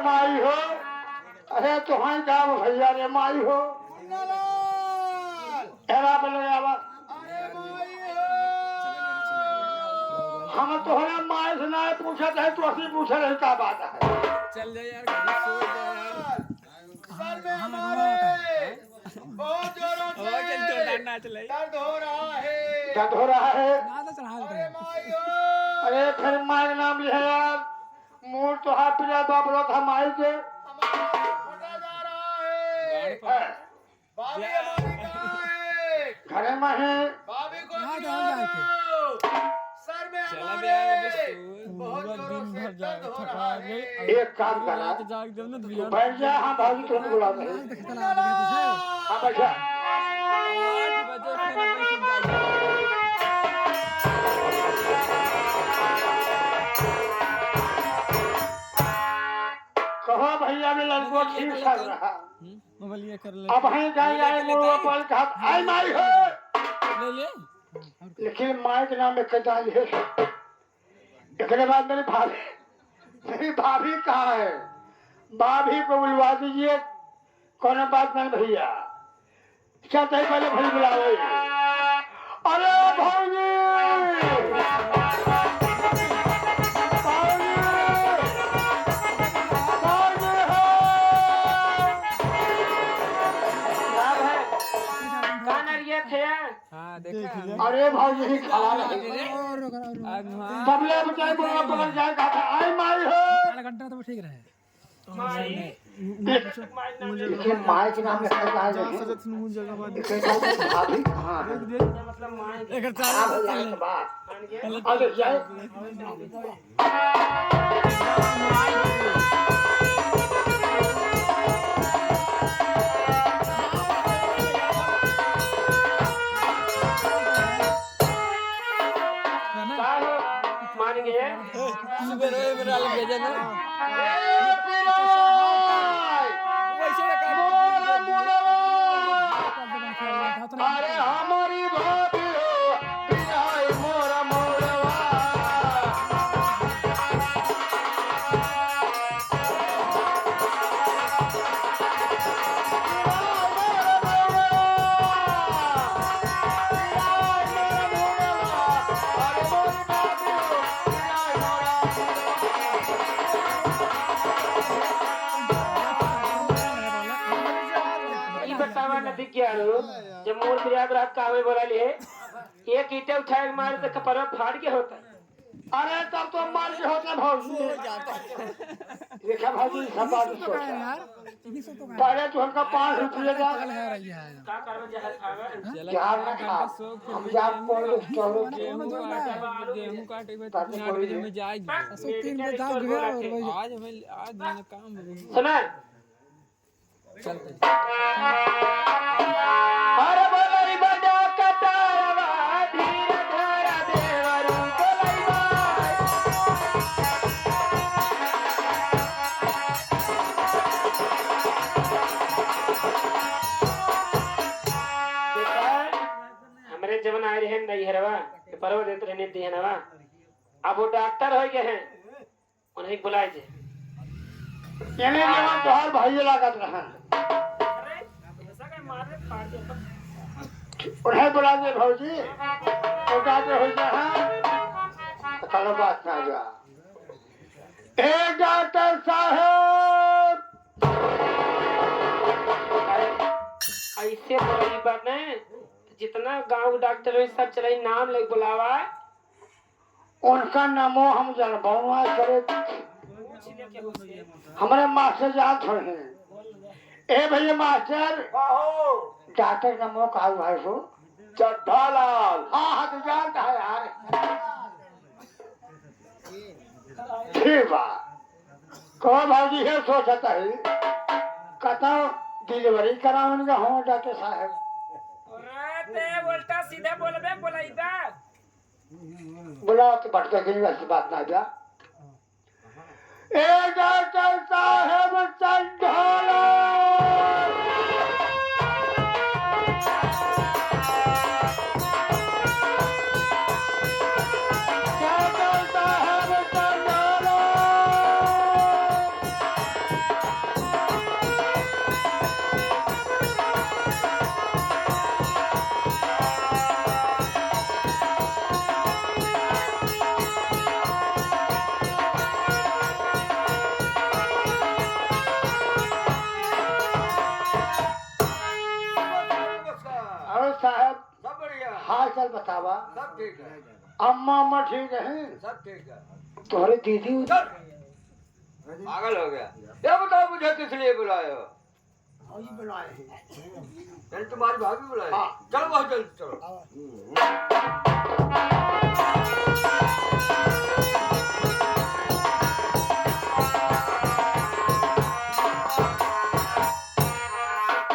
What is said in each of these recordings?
माई हो, अरे तुम्हारी क्या भैया रे माई हो, एरा बोले हम तोहरे माई से ना पूछे थे तो असली पूछे रही क्या बात है। चल जा यार गाड़ी सो जा यार सर में हमारे बहुत जोरों से दर्द हो रहा है। दर्द हो रहा है। अरे माई हो, अरे फिर माई का नाम लिया यार, मूल तो हाथ पिला बाबलो था माई के। हमारा फटा जा रहा है। भाभी हमारी कहाँ है? घरे में है। भाभी को बुला दो। सर में हमारे बहुत जोरों से दर्द हो रहा है। एक काम करा, बैठ जा, हाँ भाभी तुरंत बुला दे। हाँ बैठ जा। 8 बजे फिर अपन सुन जाएंगे। कहो भैया ने लड़को ठीक कर रहा, मोबाइल कर ले अब हैं जाए आए मोड़ पर कहा आई माई हो, ले लेकिन माई के नाम में कदा है। इसके बाद मेरी भाभी कहाँ है? भाभी को बुलवा दीजिए, कौन बात नहीं भैया, चलते ही पहले भाई बुलाओ। अरे भाई हां देखा अरे भाई खड़ा रहे तबले बचाए बोला पकड़ जाए कहा आई माई हो, आधा घंटा तो ठीक रहे। लेकिन माई के नाम में भाभी कहाँ है? एक अरे जाए सुबह मेरा भेजा ना अरे हमारी भाभी हो पिराई मोरा मोरवा, जब मोर प्रयाग रात कावे बोला ले एक ईटे उठाए मारे तो कपड़ा फाड़ के होता। अरे तब तो मार के होता भाजी। देखा भाजी सब बात सोचा, पहले तो हमका 5 रुपये का का करबे जहाज खावे जहाज ना खा, हम जहाँ पड़ चलो गेहूं काटे में 4 बजे में जाएगी। 3 बजे जाओ घर और आज मेरा काम सुना चलते अरे बोलाई बड़ा कटारवा धीर धरा देवरू बोलाई हमारे जवन आए रहे नहीं हरवा परव देते रहने दिए नवा, अब वो डॉक्टर हो गए हैं, उन्हें बुलाए थे यानी जवान तोहार भाई लागत रहा, उन्हें बुला दे भौजी उठाते हो जाए कल बात ना जा। ए डॉक्टर साहब ऐसे बोली बात नहीं, जितना गांव डॉक्टर है सब चलाई नाम ले बुलावा, उनका नामो हम जनबुआ करे हमारे मास्टर जात हो हैं। ए भैया मास्टर डॉक्टर का मुँह कहा हुआ है सो चड्ढालाल। हाँ हाँ तो जानता है यार, ठीक बात कहो भाजी है सोचता है कहता डिलीवरी कराऊंगा हूँ डॉक्टर साहब। बोलता सीधा बोलबे बोलाइबा बुलाओ तो भटका के वैसी बात ना जा। ए डॉक्टर साहब चड्ढालाल चाल बतावा। सब ठीक है, अम्मा अम्मा ठीक है? सब ठीक है। तुम्हारी दीदी चल, पागल हो गया। ये बताओ मुझे किस लिए बुलाए हो? भाजी बुलाए हैं। यानी तुम्हारी भाभी बुलाए? हाँ। चलो बहुत जल्दी चलो।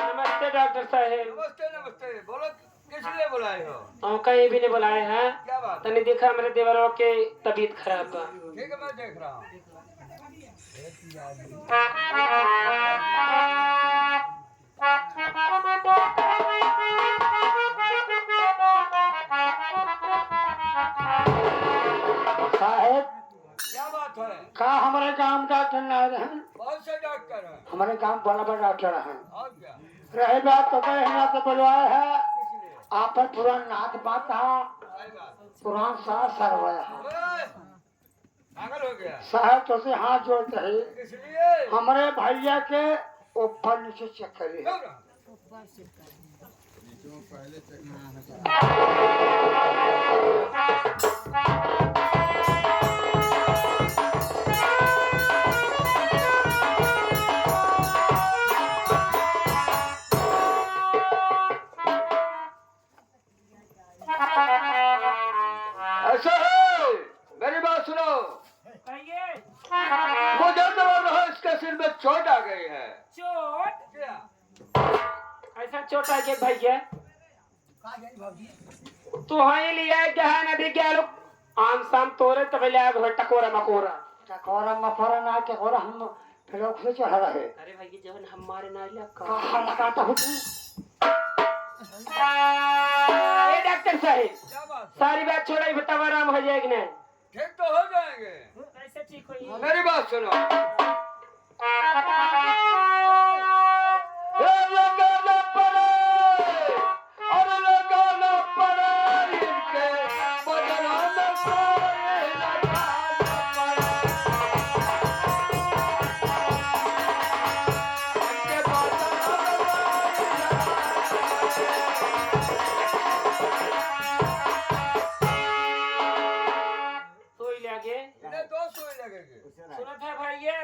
नमस्ते डॉक्टर साहब। नमस्ते नमस्ते, बोलो किस लिए बुलाए हो? हम कहीं भी नहीं बुलाए हैं। क्या बात? तने देखा मेरे देवरों के तबीयत खराब बा। ठीक है, मैं देख रहा हूँ। साहेब क्या बात है? का हमारे गांव डॉक्टर ना रहे? बहुत से डॉक्टर हैं। हमारे गांव बड़ा बड़ा डॉक्टर हैं। और क्या? रही बात तो कहे ना तो बुलवाए है। किस लिए? आप पर पुरान नाथ बात था, सही बात। पुरान सा सरवाया है। ओए, पागल हो गया? साहब तो से हाथ जोड़ते है। किस लिए? हमारे भैया के ऊपर नीचे चेक करिए। क्यों रहा? ऐसा है, मेरी बात सुनो। मुझे तो लग रहा है इसके सिर में चोट आ गई है। चोट? क्या? ऐसा चोट आ गया भैया? तू हाँ ही लिया क्या है नदी क्या लोग आम शाम तोरे तब लिया टकोरा मकोरा। टकोरा मकोरा ना टकोरा हम फिर से चढ़ा रहे। अरे भैया जब हमारे ना लगा कहाँ लगाता हूँ तू? ए डॉक्टर साहब क्या बात? सारी बात छोड़ा ही बताओ आराम हो जाएगी ना? ठीक तो हो जाएंगे। कैसे ठीक होगी? मेरी बात सुनो। ये लगाना पड़े, और लगाना पड़े इनके बदला में कोई लगाना पड़े। इनके बदला सुई लगे इन्हें 2 सुई लगेगी। सुना था भैया?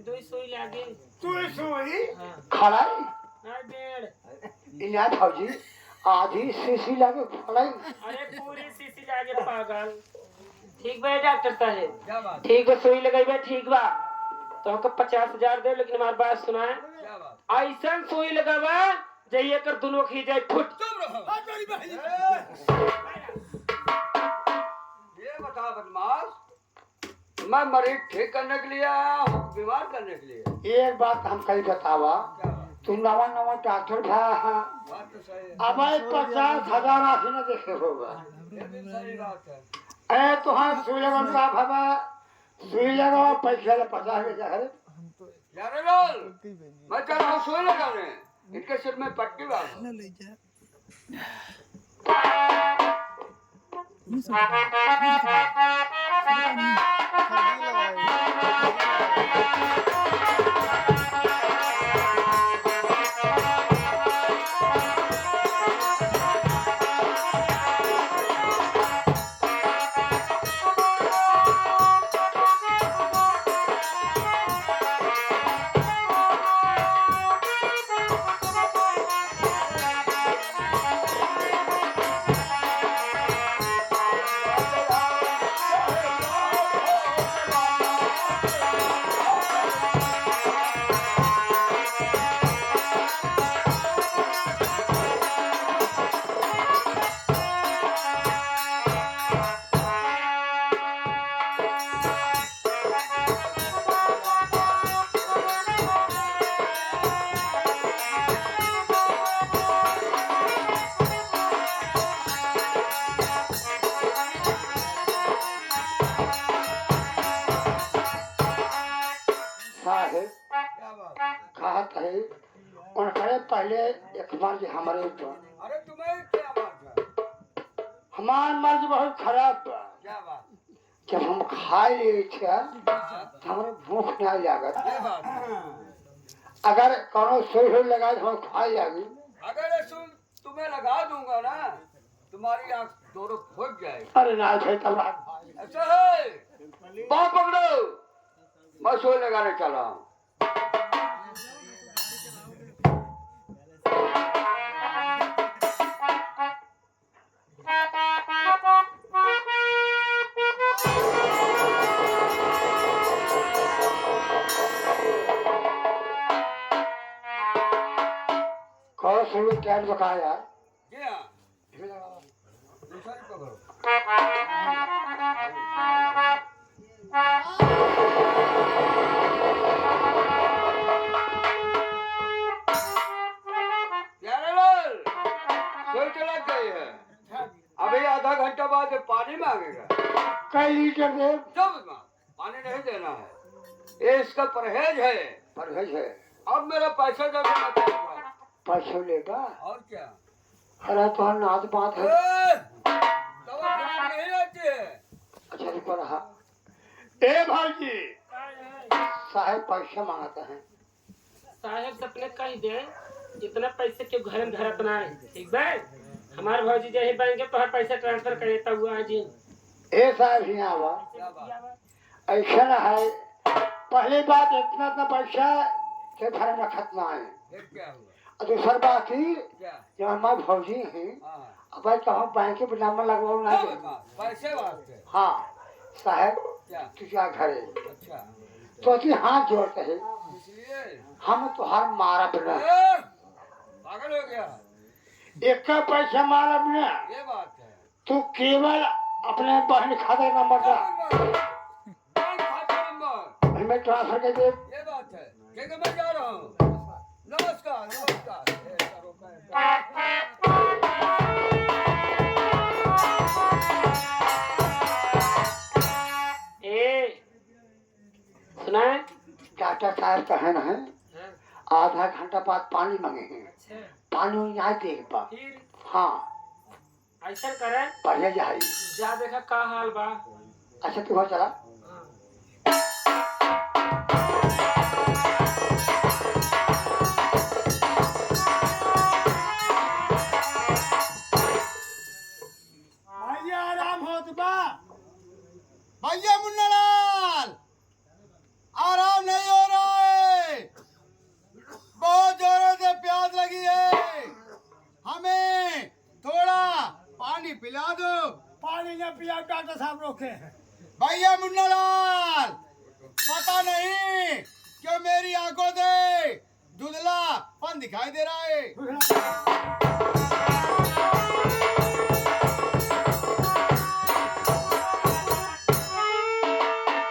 दो सुई लगे। तू सुई हाँ खड़ा ना डेढ़। इन्हें फौजी आधी शीशी लगे खड़ा। अरे पूरी शीशी लागे पागल। ठीक बा डॉक्टर साहब? क्या बात? ठीक बा सुई लगाई बा ठीक बा। तो हमको 50,000 दे लेकिन हमारी बात सुना है। क्या बात? ऐसा सुई लगावा जाइए कर दोनों खी जाए फुट। चुप रहो। ये बता बदमाश, मैं मरीज ठीक करने के लिए आया हूँ, बीमार करने के लिए? एक बात हम कहीं बतावा। क्या बात? तू नवा नवा डॉक्टर था। बात तो सही है। अब 50,000 आखिर न देखे होगा। ये भी सही बात है। ए तुहार सुई लगन का भावा सुई लगाओ पैसे ले 50,000। यार लाल, मैं चल रहा हूँ सुई लगाने। इनके सिर में पट्टी बांधो। ले जा साहेब क्या बात? कहत है उनके पहले एक मर्ज हमारे ऊपर। अरे तुम्हें क्या बात है? हमार मर्ज बहुत खराब बा। क्या बात? जब हम खाए लिए थे तो हमारे भूख नहीं लागत। ये बात है। अगर कोनो सुई हुई लगाए तो हम खाए जागी। अगर ये सुई तुम्हें लगा दूंगा ना, तुम्हारी आंख दोनों फूट जाएगी। अरे ना थे तब रात भाई ऐसा है, बाँह पकड़ो, मैं सोई लगाने चला हूँ। कौन सुन क्या बकाया यार जी हाँ, दूसरी पकड़ो। प्यारेलाल, सोई तो लग गई है। अभी आधा घंटा बाद पानी मांगेगा। कई लीटर दे जब पानी नहीं देना है, ये इसका परहेज है। परहेज है अब मेरा पैसा दे देना चाहिए। पैसे लेगा और क्या? अरे तो नाच बात है दवा खराब नहीं रहती है। अच्छा रुको रहा ए भाई साहब पैसे मांगते हैं साहेब से अपने कह दे इतना पैसे क्यों घर में धरत ना है ठीक है हमारे भौजी जो है बैंक के पैसा ट्रांसफर कर देता हुआ है जी ए साहब यहाँ आवा क्या बात? ऐसा ना है पहली बात इतना पैसा के घर में खतना है फिर क्या हुआ? और दूसरी बात ही क्या? जब हमारे भौजी हैं हाँ, अब भाई कहूँ बैंक के नाम लगवाओ ना क्या दे बात? पैसे वास्ते। हाँ साहब क्या? तू क्या घरे अच्छा, तो कि हाथ जोड़ते है इसलिए हम तुहार मारा बिना पागल हो गया। एक का पैसा मारा बिना ये बात है। तू केवल अपने बहन खाते नंबर का बैंक खाता नंबर। हमें ट्रांसफर कर दे ये बात है। क्योंकि मैं जा रहा हूँ। नमस्कार, नमस्कार। ए, करो, सुना है डॉक्टर साहब कहन है आधा घंटा बाद पानी मांगे हैं अच्छा पानी यहाँ देख पा फिर हाँ ऐसा करे पढ़े जाए जा देखा का हाल बा अच्छा तू हो चला भैया आराम होत बा भैया मुन्नालाल आराम नहीं हो रहा है, बहुत जोरों से प्यास लगी है, हमें थोड़ा पानी पिला दो। पानी न पिया डॉक्टर साहब रोके हैं भैया मुन्नालाल पता नहीं क्यों मेरी आंखों से धुंधलापन दिखाई दे रहा है।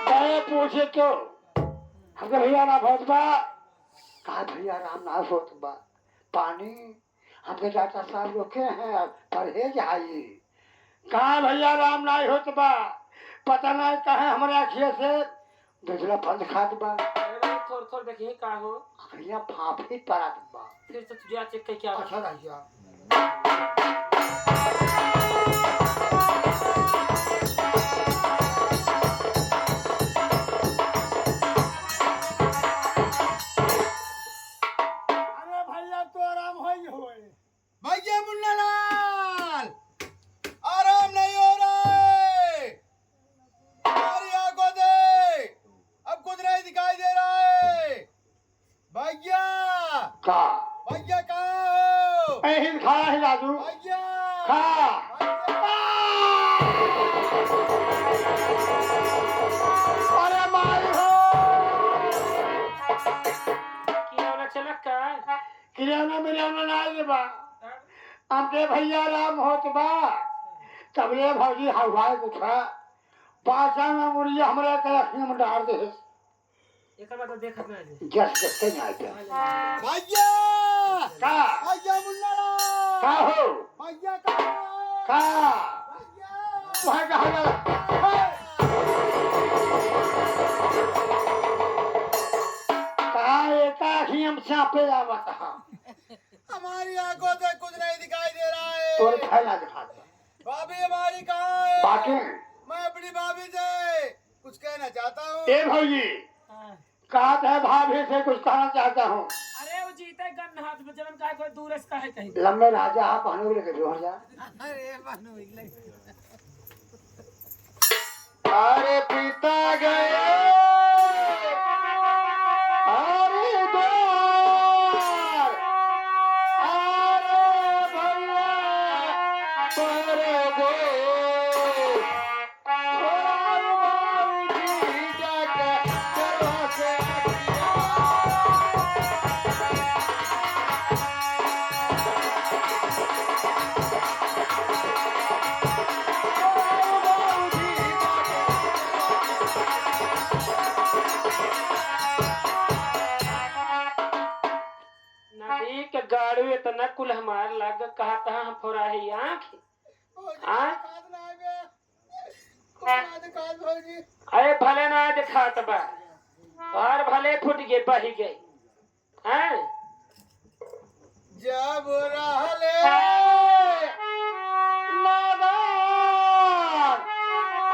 गए पूछे तो हमके भैया ना बहुत बा कहा भैया राम ना होत बा पानी हमके डॉक्टर साहब रोके हैं परहेज आई कहा भैया राम ना होत बा पता नहीं कहे हमारे आँखिया से दूसरा फंद खात बा थोड़ थोड़ देखिए का हो भैया फाफी परात बा फिर से तुझे चेक कर क्या अच्छा भैया अरे भैया तो आराम हो ही होए भैया मुन्नालाल आराम नहीं हो रहा है, हमारी आंखों से अब कुछ नहीं दिखाई दे रहा है। भैया का भैया कहाँ हो? ऐ खाया है राजू भैया खा अरे माई हो क्या होना चलक का किराना मिलाना ना आइए बा हमके भैया राम होत बा तबले भौजी हवाई कुछ पाचा में मुड़िया हमरे के अखियों में डाल दे एक बार तो देखत ना दे जस के नहीं आते भैया का भैया मुन्नालाल का हो भैया कहाँ? का भैया वहाँ का हो कहा एक अखियों में चापे आवत हा हमारी आंखों से कुछ नहीं दिखाई दे रहा है। तोर फैला दिखाता भाभी हमारी कहाँ है? बाकी मैं अपनी भाभी से कुछ कहना चाहता हूँ। ए भौजी कहा है भाभी से कुछ कहना चाहता हूँ अरे वो जी जीते गन हाथ में जवन का कोई दूर से काहे कहीं लंबे राजा आप हनु लेके जो जा अरे बानू इगले अरे पिता गए अरे द्वार अरे भैया पर गो नदी के गाड़ू इतना कुल हमार लग कहा तहा हम फोरा है आँख हाँ? अरे भले ना दिखात बा और भले फुट गए बही गई हैं जब रहले नादान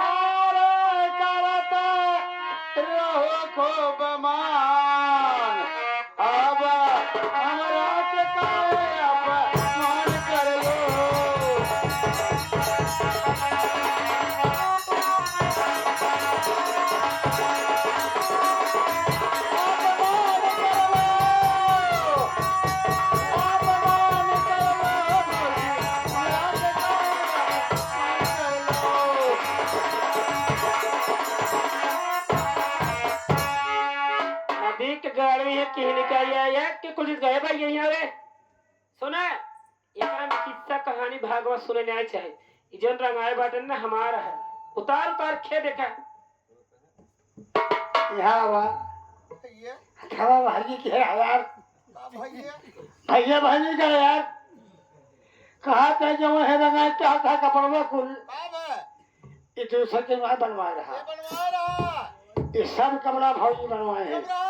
अरे करत रहो खूब मान अब हमरा के काहे अपमान कर लो नदी के गाड़ी है कहीं निकाल आया कि कुछ गए भाई यहीं आवे सुना एकरा में किस्सा कहानी भागवत सुने नहीं चाहिए ई जन रंगाए बाटन ना हमारा है उतार उतार खे देखा यहाँ बा भैया हवा भाजी के है यार भैया भैया भाजी का यार कहा था जो है रंगाई चाहता कपड़वा कुल बाबा ये दूसरे के मैं बनवा रहा ये बनवा रहा ये सब कपड़ा भौजी बनवाए हैं कपड़ा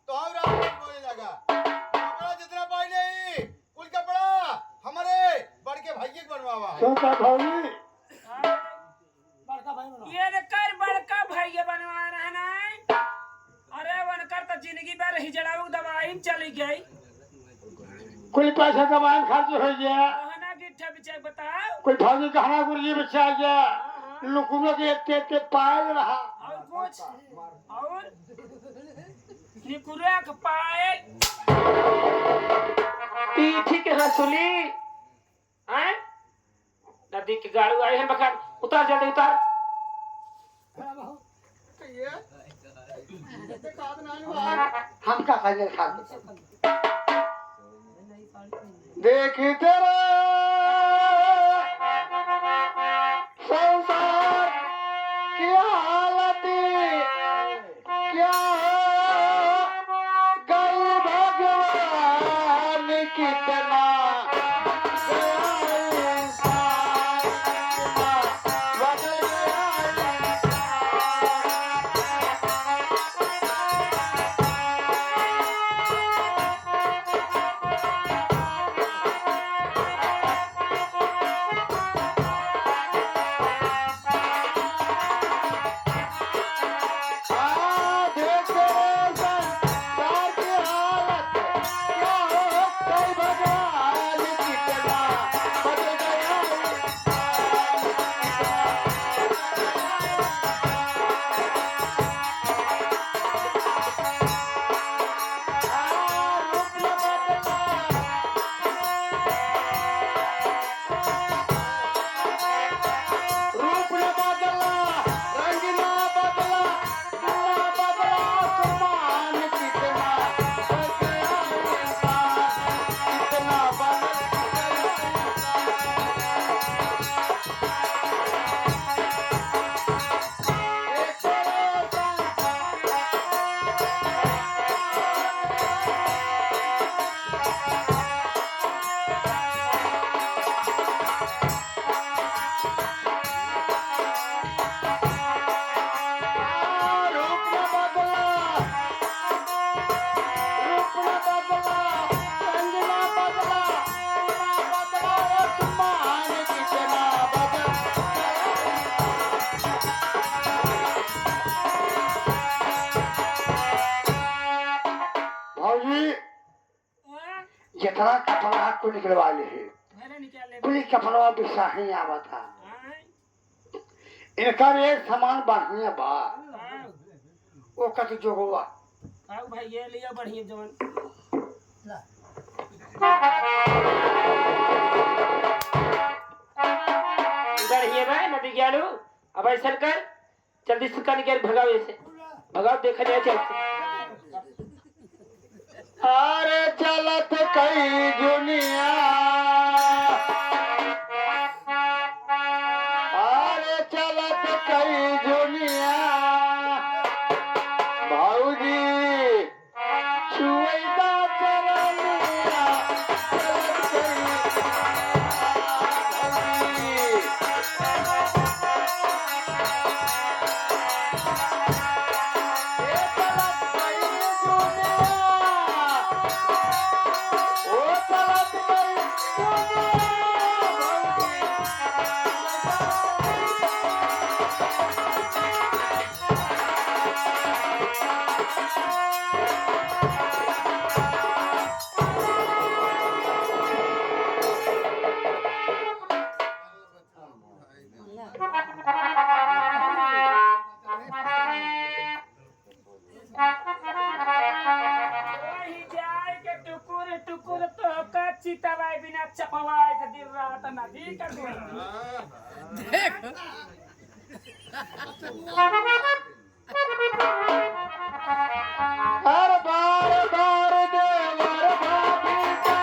तो हम रात बोलने लगा कपड़ा जितना पहले ही कुल कपड़ा हमारे बड़ के भैया के बनवावा है क्यों क्या भौजी ये कर बड़का भैया बनवा रहा ना अरे वनकर तो जिंदगी भर ही जड़ाऊ दवाई चली गई कोई पैसा कमाए खर्च हो गया कहना गिट्ठा बिचा बताओ कोई भौजी कहना गुरुजी बचा गया लुकुरो के इतने पायल रहा और कुछ और निकुरा के पाए पीठी के हंसुली हैं नदी के गाड़ू आए हैं बखान उतार जल्दी उतार भैया ये काद नानी हुआ हम का खाने खाते देखी तेरा संसार की हालत क्या गई भगवान कितना गया इंसान, बदल गया इंसान। जितना कपड़ा को निकलवा ले मेरे निकाले कुल कपड़ा बिसा ही आवता हाँ, इनका एक सामान बढ़िया बा हाँ, वो कत जोगवा आओ भाई ये लिया बढ़िया जवन बढ़िया भाई नदी ग्यालू अब ऐसा कर जल्दी से कर निकल भगाओ ऐसे भगाओ देखा जाए चलते अरे चलत कई दुनिया अरे चलत कई दुनिया भाऊजी छुएदा चरनिया चलत कई भाऊजी वही जाए के टुकुर टुकुर तो का चितवाए बिना चपवाए के दिन रात नदी का हर बार बार देवर भाभी का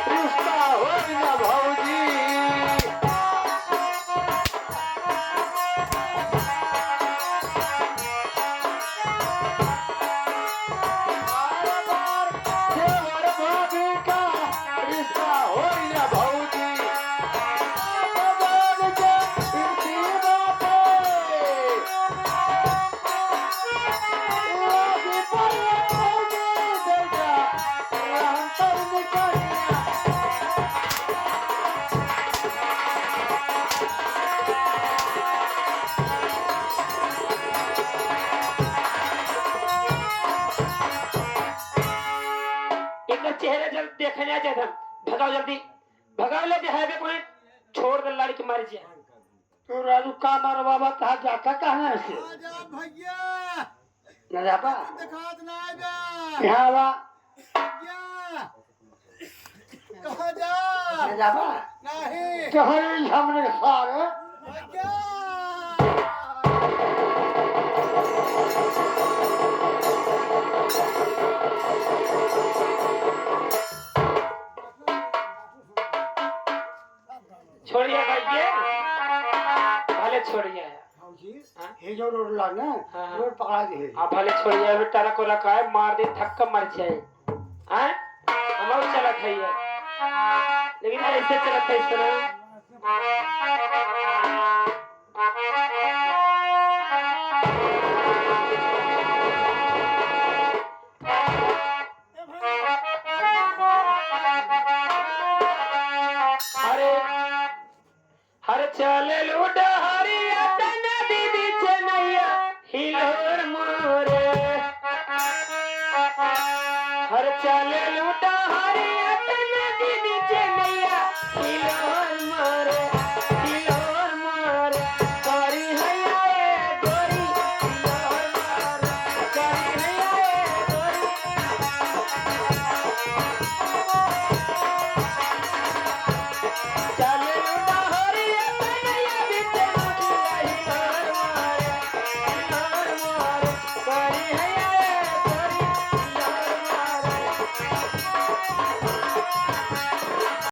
रिश्ता हो न भौजी बार बार देवर भाभी का रिश्ता हो न भौजी बदल के इनकी बातें लागी पर भौजी देगा रहम पर निकलिया एक चेहरा जब देखने जाता भगाओ जल्दी भगाओ ले हाईवे पॉइंट छोड़ दे लड़की मार जाए तो राजू का मारो बाबा कहा जाता कहाँ है से आजा भैया न जापा दिखात ना आएगा यहाँ बा भैया कहाँ जा न जापा नहीं तो हरी हमने सारे भैया छोड़िए भाई ये भले छोड़िए ये जो रोड ला ना हाँ। रोड पकड़ा दे आप भले छोड़िए अभी तारा को रखा है मार दे थक्का मर जाए हैं हम और चला खाइए लेकिन ऐसे चला था इस तरह